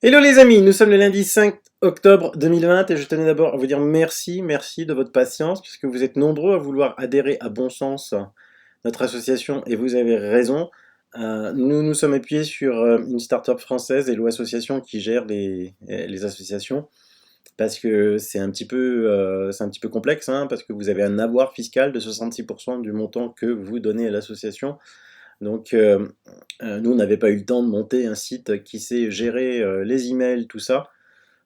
Hello les amis, nous sommes le lundi 5 octobre 2020 et je tenais d'abord à vous dire merci de votre patience puisque vous êtes nombreux à vouloir adhérer à Bon Sens, notre association, et vous avez raison. Nous nous sommes appuyés sur une start-up française, Hello Association, qui gère les associations parce que c'est un petit peu complexe, hein, parce que vous avez un avoir fiscal de 66% du montant que vous donnez à l'association. Donc, nous, on n'avait pas eu le temps de monter un site qui sait gérer les emails, tout ça.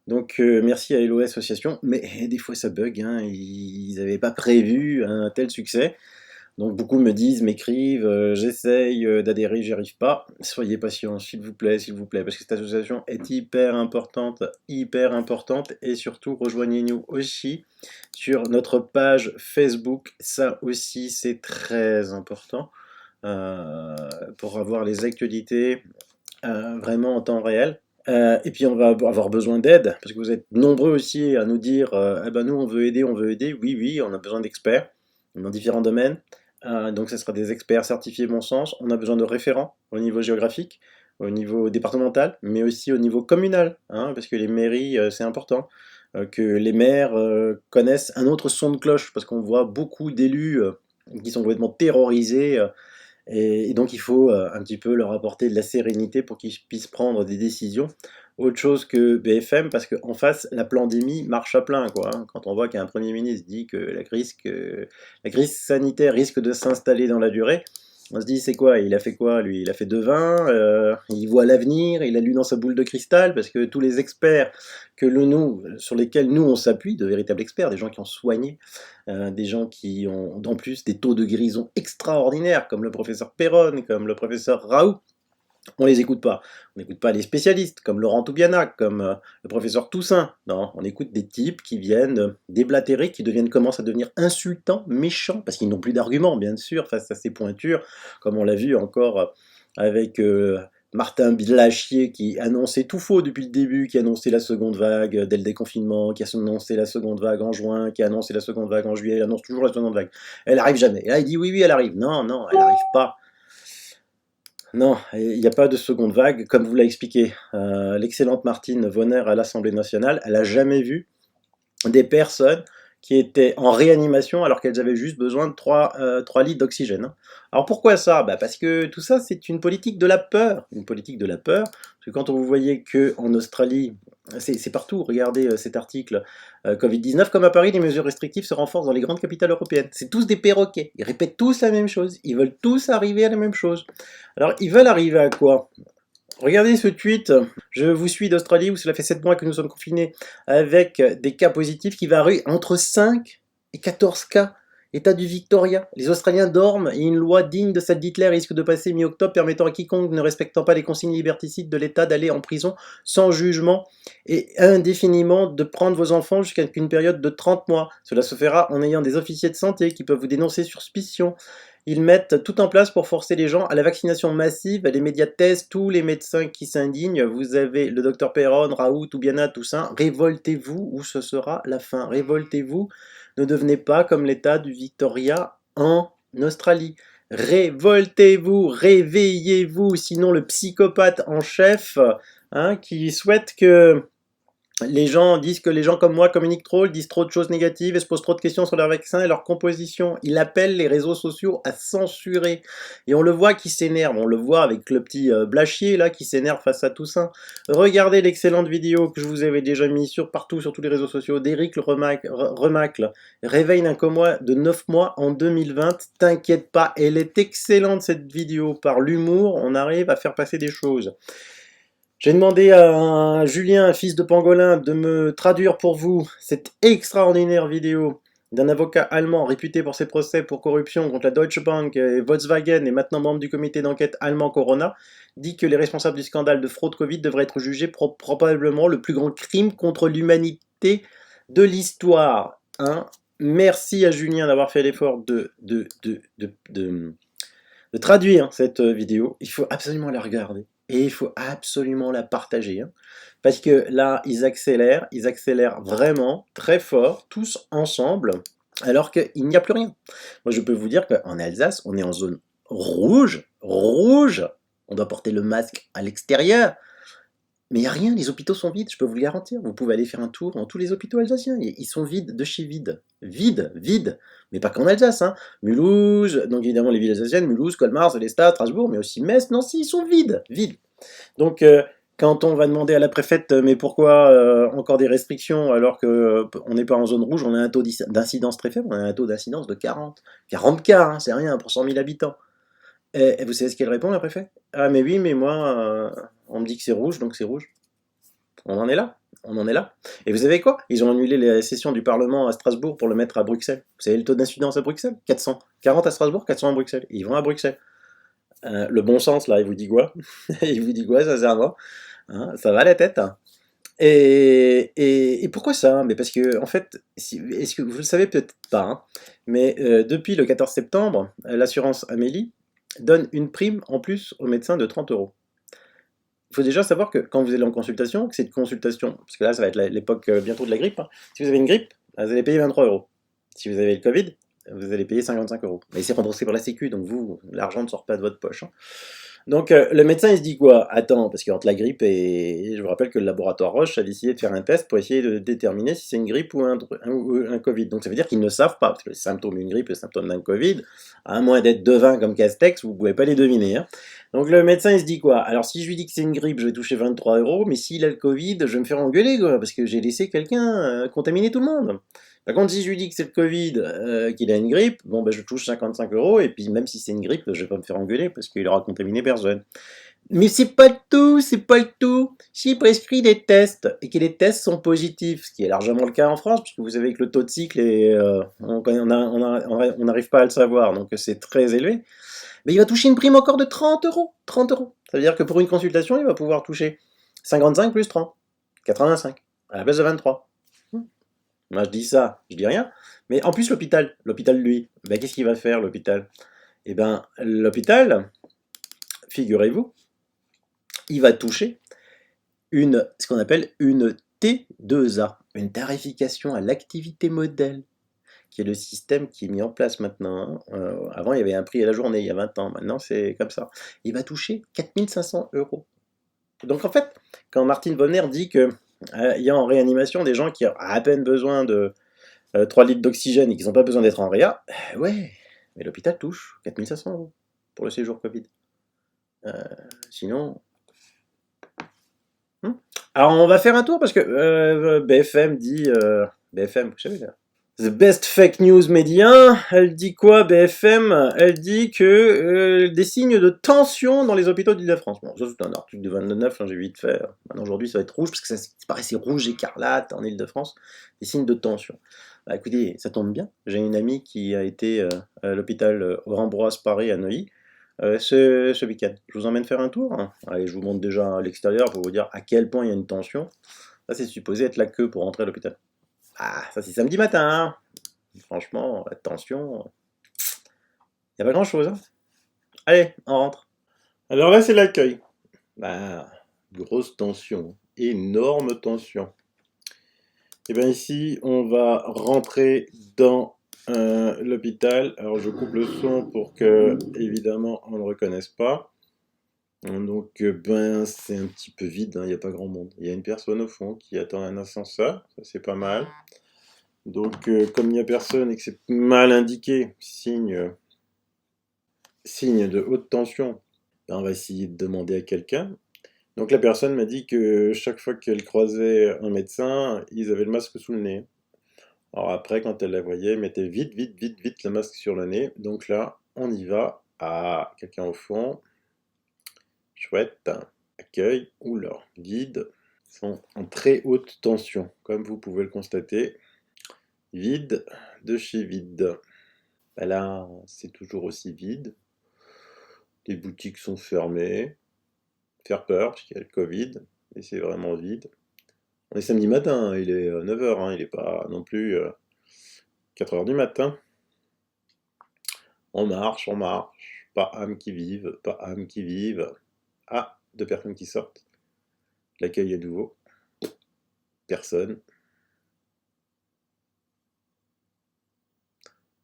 Donc, merci à Hello Association. Mais des fois, ça bug, hein, ils n'avaient pas prévu un tel succès. Donc, beaucoup me disent, m'écrivent, j'essaye d'adhérer, j'y arrive pas. Soyez patients, s'il vous plaît, parce que cette association est hyper importante. Et surtout, rejoignez-nous aussi sur notre page Facebook. Ça aussi, c'est très important pour avoir les actualités vraiment en temps réel. Et puis on va avoir besoin d'aide, parce que vous êtes nombreux aussi à nous dire eh ben nous on veut aider, oui, oui, on a besoin d'experts dans différents domaines. Donc ce sera des experts certifiés bon sens. On a besoin de référents au niveau géographique, au niveau départemental, mais aussi au niveau communal, hein, parce que les mairies, c'est important. Que les maires connaissent un autre son de cloche, parce qu'on voit beaucoup d'élus qui sont complètement terrorisés et donc il faut un petit peu leur apporter de la sérénité pour qu'ils puissent prendre des décisions. Autre chose que BFM, parce qu'en face, la pandémie marche à plein, quoi, hein. Quand on voit qu'un Premier ministre dit que la crise sanitaire risque de s'installer dans la durée, on se dit, c'est quoi? Il a fait quoi, lui? Il a fait devin, il voit l'avenir, il a lu dans sa boule de cristal, parce que tous les experts sur lesquels nous on s'appuie, de véritables experts, des gens qui ont soigné, des gens qui ont en plus des taux de guérison extraordinaires, comme le professeur Perron, comme le professeur Raoult, on les écoute pas. On n'écoute pas les spécialistes, comme Laurent Toubianac, comme le professeur Toussaint. Non, on écoute des types qui viennent déblatérer, qui commencent à devenir insultants, méchants, parce qu'ils n'ont plus d'arguments, bien sûr, face à ces pointures, comme on l'a vu encore avec Martin Blachier, qui annonçait tout faux depuis le début, qui annonçait la seconde vague dès le déconfinement, qui a annoncé la seconde vague en juin, qui a annoncé la seconde vague en juillet, il annonce toujours la seconde vague. Elle arrive jamais. Et là, il dit oui, oui, elle arrive. Non, non, elle arrive pas. Non, il n'y a pas de seconde vague, comme vous l'a expliqué l'excellente Martine Vonner à l'Assemblée nationale. Elle n'a jamais vu des personnes qui étaient en réanimation alors qu'elles avaient juste besoin de 3 litres d'oxygène, hein. Alors pourquoi ça? Parce que tout ça, c'est une politique de la peur. Une politique de la peur, parce que quand vous voyez qu'en Australie, c'est partout, regardez cet article, Covid-19, comme à Paris, les mesures restrictives se renforcent dans les grandes capitales européennes. C'est tous des perroquets, ils répètent tous la même chose, ils veulent tous arriver à la même chose. Alors, ils veulent arriver à quoi? Regardez ce tweet. Je vous suis d'Australie où cela fait 7 mois que nous sommes confinés avec des cas positifs qui varient entre 5 et 14 cas. État du Victoria. Les Australiens dorment et une loi digne de celle d'Hitler risque de passer mi-octobre permettant à quiconque ne respectant pas les consignes liberticides de l'État d'aller en prison sans jugement et indéfiniment de prendre vos enfants jusqu'à une période de 30 mois. Cela se fera en ayant des officiers de santé qui peuvent vous dénoncer sur suspicion. Ils mettent tout en place pour forcer les gens à la vaccination massive, les médias testent, tous les médecins qui s'indignent, vous avez le docteur Perron, Raoult, Toubiana, Toussaint, révoltez-vous ou ce sera la fin. Révoltez-vous, ne devenez pas comme l'état du Victoria en Australie. Révoltez-vous, réveillez-vous, sinon le psychopathe en chef, hein, qui souhaite que les gens disent que les gens comme moi communiquent trop, ils disent trop de choses négatives et se posent trop de questions sur leur vaccin et leur composition. Il appelle les réseaux sociaux à censurer. Et on le voit qui s'énerve. On le voit avec le petit Blachier là qui s'énerve face à Toussaint. Regardez l'excellente vidéo que je vous avais déjà mise partout sur tous les réseaux sociaux d'Éric Remacle. Réveil d'un coma de 9 mois en 2020. T'inquiète pas, elle est excellente cette vidéo. Par l'humour, on arrive à faire passer des choses. J'ai demandé à Julien, un fils de pangolin, de me traduire pour vous cette extraordinaire vidéo d'un avocat allemand réputé pour ses procès pour corruption contre la Deutsche Bank et Volkswagen et maintenant membre du comité d'enquête allemand Corona, dit que les responsables du scandale de fraude Covid devraient être jugés pour probablement le plus grand crime contre l'humanité de l'histoire, hein. Merci à Julien d'avoir fait l'effort de traduire cette vidéo. Il faut absolument la regarder. Et il faut absolument la partager, hein. Parce que là, ils accélèrent vraiment très fort, tous ensemble, alors qu'il n'y a plus rien. Moi, je peux vous dire qu'en Alsace, on est en zone rouge, rouge. On doit porter le masque à l'extérieur. Mais il n'y a rien, les hôpitaux sont vides, je peux vous le garantir. Vous pouvez aller faire un tour dans tous les hôpitaux alsaciens. Ils sont vides de chez vides. Vides, vides. Mais pas qu'en Alsace, hein. Mulhouse, donc évidemment les villes alsaciennes, Mulhouse, Colmar, Sélestat, Strasbourg, mais aussi Metz, Nancy, ils sont vides. Vides. Donc, quand on va demander à la préfète, mais pourquoi encore des restrictions alors qu'on n'est pas en zone rouge, on a un taux d'incidence très faible, on a un taux d'incidence de 40. 40 cas, hein, c'est rien pour 100 000 habitants. Et vous savez ce qu'elle répond, la préfète? Ah, mais oui, mais moi, on me dit que c'est rouge, donc c'est rouge. On en est là. On en est là. Et vous savez quoi? Ils ont annulé les sessions du Parlement à Strasbourg pour le mettre à Bruxelles. Vous savez le taux d'incidence à Bruxelles? 400. 40 à Strasbourg, 400 à Bruxelles. Ils vont à Bruxelles. Le bon sens, là, il vous dit quoi? Il vous dit quoi, sincèrement? Hein, ça va la tête, hein. Et pourquoi ça? Mais parce que, en fait, est-ce que vous le savez peut-être pas, hein, mais depuis le 14 septembre, l'assurance Amélie donne une prime en plus aux médecins de 30 euros. Il faut déjà savoir que quand vous allez en consultation, que c'est une consultation, parce que là, ça va être l'époque bientôt de la grippe, hein. Si vous avez une grippe, vous allez payer 23 euros. Si vous avez le Covid, vous allez payer 55 euros. Mais c'est remboursé par la Sécu, donc vous, l'argent ne sort pas de votre poche, hein. Donc le médecin il se dit quoi? Attends, parce qu'entre la grippe et je vous rappelle que le laboratoire Roche a décidé de faire un test pour essayer de déterminer si c'est une grippe ou un Covid. Donc ça veut dire qu'ils ne savent pas, parce que les symptômes d'une grippe et les symptômes d'un Covid, à moins d'être devin comme Castex, vous ne pouvez pas les deviner, hein. Donc le médecin il se dit quoi? Alors si je lui dis que c'est une grippe, je vais toucher 23 euros, mais s'il a le Covid, je vais me faire engueuler, quoi, parce que j'ai laissé quelqu'un contaminer tout le monde. Par contre, si je lui dis que c'est le Covid, qu'il a une grippe, bon, ben, je touche 55 euros, et puis même si c'est une grippe, je vais pas me faire engueuler parce qu'il aura contaminé personne. Mais c'est pas le tout, c'est pas le tout. S'il prescrit des tests et que les tests sont positifs, ce qui est largement le cas en France, puisque vous savez que le taux de cycle est, on n'arrive pas à le savoir, donc c'est très élevé, mais il va toucher une prime encore de 30 euros. 30 euros. Ça veut dire que pour une consultation, il va pouvoir toucher 55 plus 30, 85, à la place de 23. Moi, je dis ça, je dis rien. Mais en plus, l'hôpital, lui, ben, qu'est-ce qu'il va faire, l'hôpital? Eh bien, l'hôpital, figurez-vous, il va toucher ce qu'on appelle une T2A, une tarification à l'activité modèle, qui est le système qui est mis en place maintenant, hein. Avant, il y avait un prix à la journée, il y a 20 ans. Maintenant, c'est comme ça. Il va toucher 4500 euros. Donc, en fait, quand Martine Bonner dit qu'il y a en réanimation des gens qui ont à peine besoin de 3 litres d'oxygène et qu'ils n'ont pas besoin d'être en réa, ouais, mais l'hôpital touche 4500 euros pour le séjour Covid. Sinon. Alors on va faire un tour parce que BFM dit. BFM, vous savez là. The best fake news media, elle dit quoi BFM? Elle dit que des signes de tension dans les hôpitaux d'Île-de-France. Bon, ça c'est un article de 29, hein, j'ai vite fait. Maintenant aujourd'hui ça va être rouge parce que ça paraissait rouge écarlate en Île-de-France. Des signes de tension. Bah écoutez, ça tombe bien. J'ai une amie qui a été à l'hôpital Ambroise Paré à Neuilly ce week-end. Je vous emmène faire un tour, hein. Allez, je vous montre déjà à l'extérieur pour vous dire à quel point il y a une tension. Ça c'est supposé être la queue pour rentrer à l'hôpital. Ah, ça c'est samedi matin, hein. Franchement, attention, il n'y a pas grand-chose, hein. Allez, on rentre. Alors là, c'est l'accueil. Bah, grosse tension, énorme tension. Et bien ici, on va rentrer dans l'hôpital. Alors je coupe le son pour que, évidemment, on ne le reconnaisse pas. Donc, ben, c'est un petit peu vide, hein, il n'y a pas grand monde. Il y a une personne au fond qui attend un ascenseur, ça c'est pas mal. Donc, comme il n'y a personne et que c'est mal indiqué, signe de haute tension, ben, on va essayer de demander à quelqu'un. Donc la personne m'a dit que chaque fois qu'elle croisait un médecin, ils avaient le masque sous le nez. Alors après, quand elle la voyait, elle mettait vite, vite, vite, vite le masque sur le nez. Donc là, on y va. Ah, quelqu'un au fond. Chouette. Accueil. Oula, guide. Sont en très haute tension, comme vous pouvez le constater. Vide de chez vide. Ben là, c'est toujours aussi vide. Les boutiques sont fermées. Faire peur, parce qu'il y a le Covid. Et c'est vraiment vide. On est samedi matin, hein, il est 9h, hein, il n'est pas non plus 4h du matin. On marche, on marche. Pas âme qui vive, pas âme qui vive. Ah, deux personnes qui sortent. L'accueil est nouveau. Personne.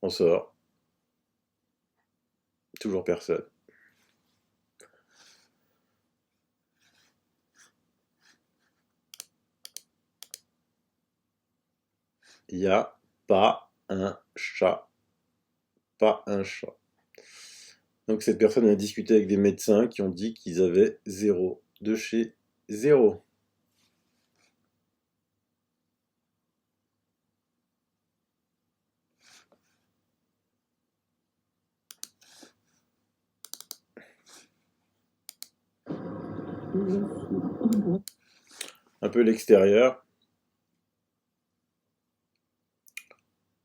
On sort. Toujours personne. Toujours personne. Il n'y a pas un chat. Pas un chat. Donc cette personne a discuté avec des médecins qui ont dit qu'ils avaient 0 de chez 0. Un peu l'extérieur.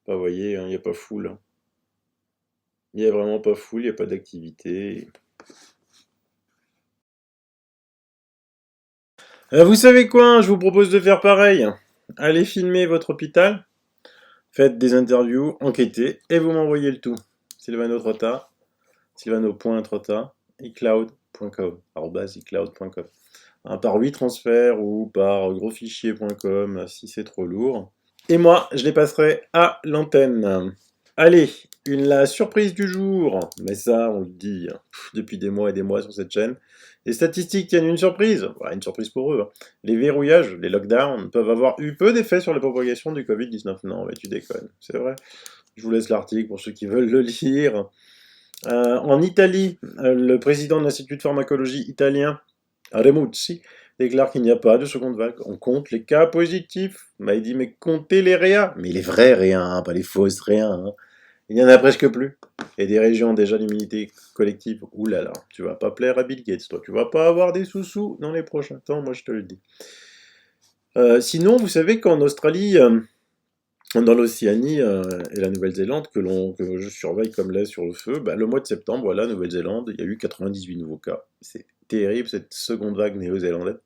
Bah, vous voyez, il n'y a pas foule, hein. Il n'y a vraiment pas foule, il n'y a pas d'activité. Vous savez quoi? Je vous propose de faire pareil. Allez filmer votre hôpital, faites des interviews, enquêtez, et vous m'envoyez le tout. Silvano Trotta, silvano.trotta, icloud.com, @icloud.com. Par 8 transferts ou par grosfichier.com si c'est trop lourd. Et moi, je les passerai à l'antenne. Allez, la surprise du jour. Mais ça, on le dit depuis des mois et des mois sur cette chaîne. Les statistiques tiennent une surprise. Une surprise pour eux, hein. Les verrouillages, les lockdowns peuvent avoir eu peu d'effet sur la propagation du Covid-19. Non, mais tu déconnes, c'est vrai. Je vous laisse l'article pour ceux qui veulent le lire. En Italie, le président de l'Institut de pharmacologie italien, Remucci, déclare qu'il n'y a pas de seconde vague. On compte les cas positifs. Il dit, mais comptez les réas. Mais les vrais réas, hein, pas les fausses réas, hein. Il n'y en a presque plus. Et des régions déjà d'immunité collective, oulala, tu vas pas plaire à Bill Gates, toi. Tu vas pas avoir des sous-sous dans les prochains temps, moi je te le dis. Sinon, vous savez qu'en Australie, dans l'Océanie et la Nouvelle-Zélande, que je surveille comme lait sur le feu, le mois de septembre, voilà, Nouvelle-Zélande, il y a eu 98 nouveaux cas. C'est terrible, cette seconde vague néo-zélandaise.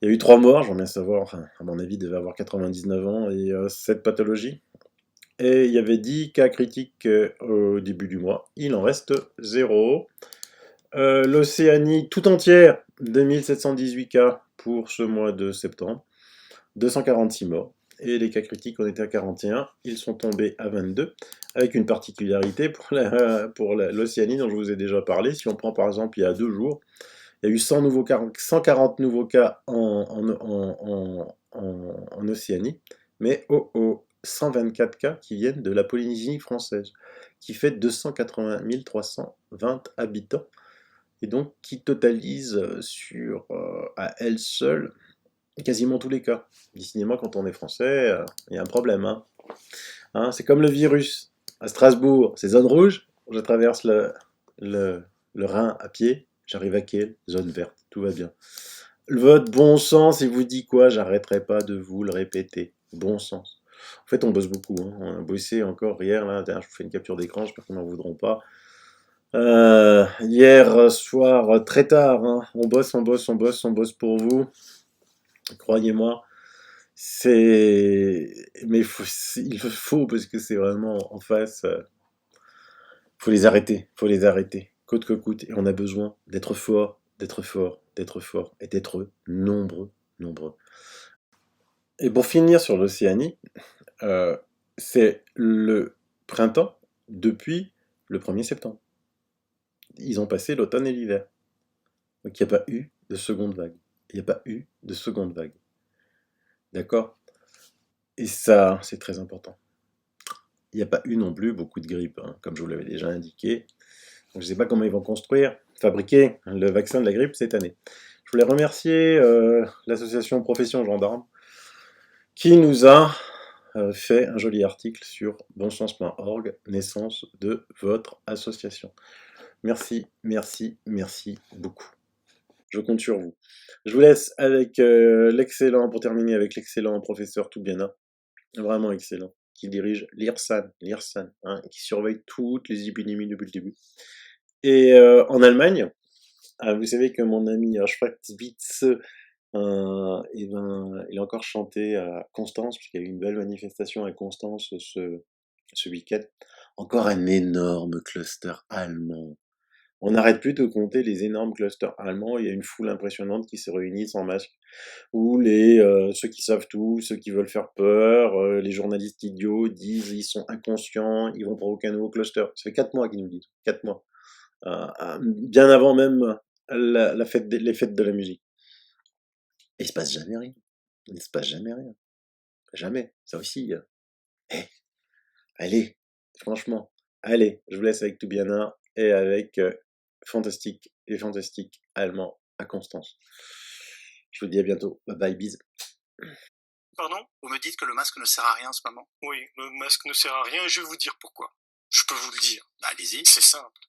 Il y a eu 3 morts, j'aimerais bien savoir, enfin, à mon avis, il devait avoir 99 ans, et cette pathologie. Et il y avait 10 cas critiques au début du mois. Il en reste 0. L'Océanie tout entière, 2718 cas pour ce mois de septembre. 246 morts. Et les cas critiques, on était à 41. Ils sont tombés à 22. Avec une particularité pour l'Océanie dont je vous ai déjà parlé. Si on prend par exemple il y a 2 jours, il y a eu 140 nouveaux cas en Océanie. Mais 124 cas qui viennent de la Polynésie française, qui fait 280 320 habitants, et donc qui totalise à elle seule quasiment tous les cas. Décidément, quand on est français, il y a un problème. C'est comme le virus. À Strasbourg, c'est zone rouge, je traverse le Rhin à pied, j'arrive à Kiel, zone verte, tout va bien. Votre bon sens, il vous dit quoi? J'arrêterai pas de vous le répéter. Bon sens. En fait, on bosse beaucoup, hein. On a bossé encore hier, là. D'ailleurs, je vous fais une capture d'écran, j'espère qu'ils m'en voudront pas. Hier soir, très tard, hein. On bosse, on bosse, on bosse, on bosse pour vous. Croyez-moi. Mais il faut, parce que c'est vraiment en face. Faut les arrêter, faut les arrêter. Coûte que coûte. Et on a besoin d'être fort, d'être fort, d'être fort, et d'être nombreux, nombreux. Et pour finir sur l'Océanie, c'est le printemps depuis le 1er septembre. Ils ont passé l'automne et l'hiver. Donc il n'y a pas eu de seconde vague. Il n'y a pas eu de seconde vague. D'accord? Et ça, c'est très important. Il n'y a pas eu non plus beaucoup de grippe, hein, comme je vous l'avais déjà indiqué. Donc, je ne sais pas comment ils vont fabriquer le vaccin de la grippe cette année. Je voulais remercier l'association Profession Gendarme qui nous a fait un joli article sur bonsens.org, naissance de votre association. Merci, merci, merci beaucoup. Je compte sur vous. Je vous laisse avec pour terminer avec l'excellent professeur Toubiana, vraiment excellent, qui dirige l'IRSAN, qui surveille toutes les épidémies depuis le début. Et en Allemagne, vous savez que mon ami Schwarzwitz, il a encore chanté à Constance, puisqu'il y a eu une belle manifestation à Constance ce week-end. Encore un énorme cluster allemand. On n'arrête plus de compter les énormes clusters allemands. Il y a une foule impressionnante qui se réunissent en masque. Où ceux qui savent tout, ceux qui veulent faire peur, les journalistes idiots disent ils sont inconscients, ils vont provoquer un nouveau cluster. Ça fait 4 mois qu'ils nous le disent. 4 mois. Bien avant même les fêtes de la musique. Et il se passe jamais rien. Il ne se passe jamais rien. Jamais. Ça aussi, Eh, allez, franchement, allez, je vous laisse avec Toubiana et avec Fantastique et Fantastique allemand à Constance. Je vous dis à bientôt. Bye bye, bis. Pardon? Vous me dites que le masque ne sert à rien en ce moment? Oui, le masque ne sert à rien et je vais vous dire pourquoi. Je peux vous le dire. Bah, allez-y. C'est simple.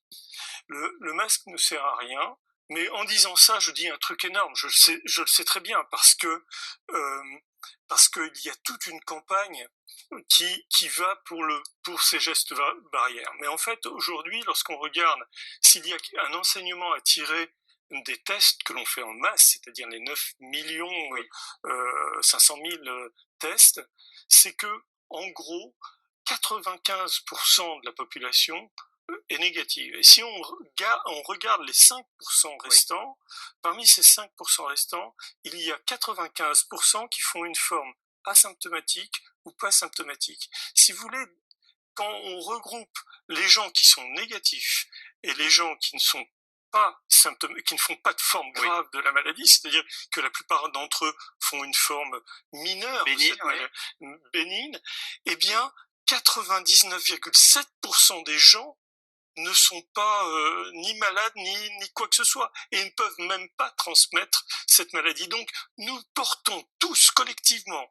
Le masque ne sert à rien, mais en disant ça, je dis un truc énorme. Je le sais très bien parce qu'il y a toute une campagne qui va pour ces gestes barrières. Mais en fait, aujourd'hui, lorsqu'on regarde s'il y a un enseignement à tirer des tests que l'on fait en masse, c'est-à-dire les 9 millions 500 000 tests, c'est que, en gros, 95% de la population est négative. Et si on regarde les 5% restants, parmi ces 5% restants, il y a 95% qui font une forme asymptomatique ou pas symptomatique. Si vous voulez, quand on regroupe les gens qui sont négatifs et les gens qui ne sont pas qui ne font pas de forme grave de la maladie, c'est-à-dire que la plupart d'entre eux font une forme mineure, bénigne, eh bien, 99,7% des gens ne sont pas ni malades ni quoi que ce soit et ne peuvent même pas transmettre cette maladie. Donc, nous portons tous collectivement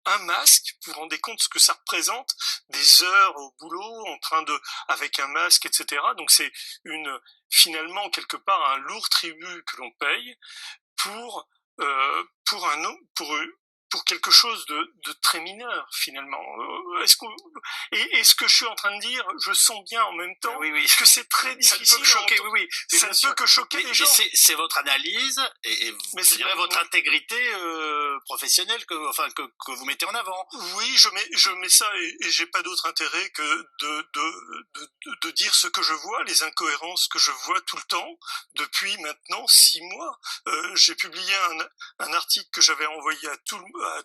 un masque. Vous vous rendez compte ce que ça représente, des heures au boulot avec un masque, etc. Donc c'est finalement quelque part un lourd tribut que l'on paye pour quelque chose de très mineur finalement. Et ce que je suis en train de dire, je sens bien en même temps que c'est très difficile. Ça ne peut choquer, ça ne peut que choquer les gens. Mais c'est votre analyse et je dirais votre intégrité professionnelle que vous mettez en avant. Oui, je mets ça et j'ai pas d'autre intérêt que de dire ce que je vois, les incohérences que je vois tout le temps depuis maintenant 6 mois. J'ai publié un article que j'avais envoyé à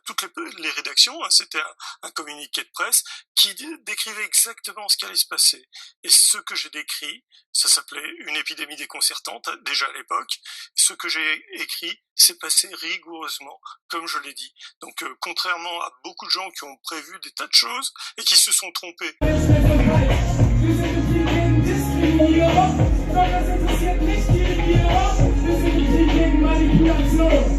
toutes les rédactions, c'était un communiqué de presse qui décrivait exactement ce qui allait se passer. Et ce que j'ai décrit, ça s'appelait une épidémie déconcertante, déjà à l'époque. Ce que j'ai écrit s'est passé rigoureusement, comme je l'ai dit. Donc, contrairement à beaucoup de gens qui ont prévu des tas de choses et qui se sont trompés. Manipulation.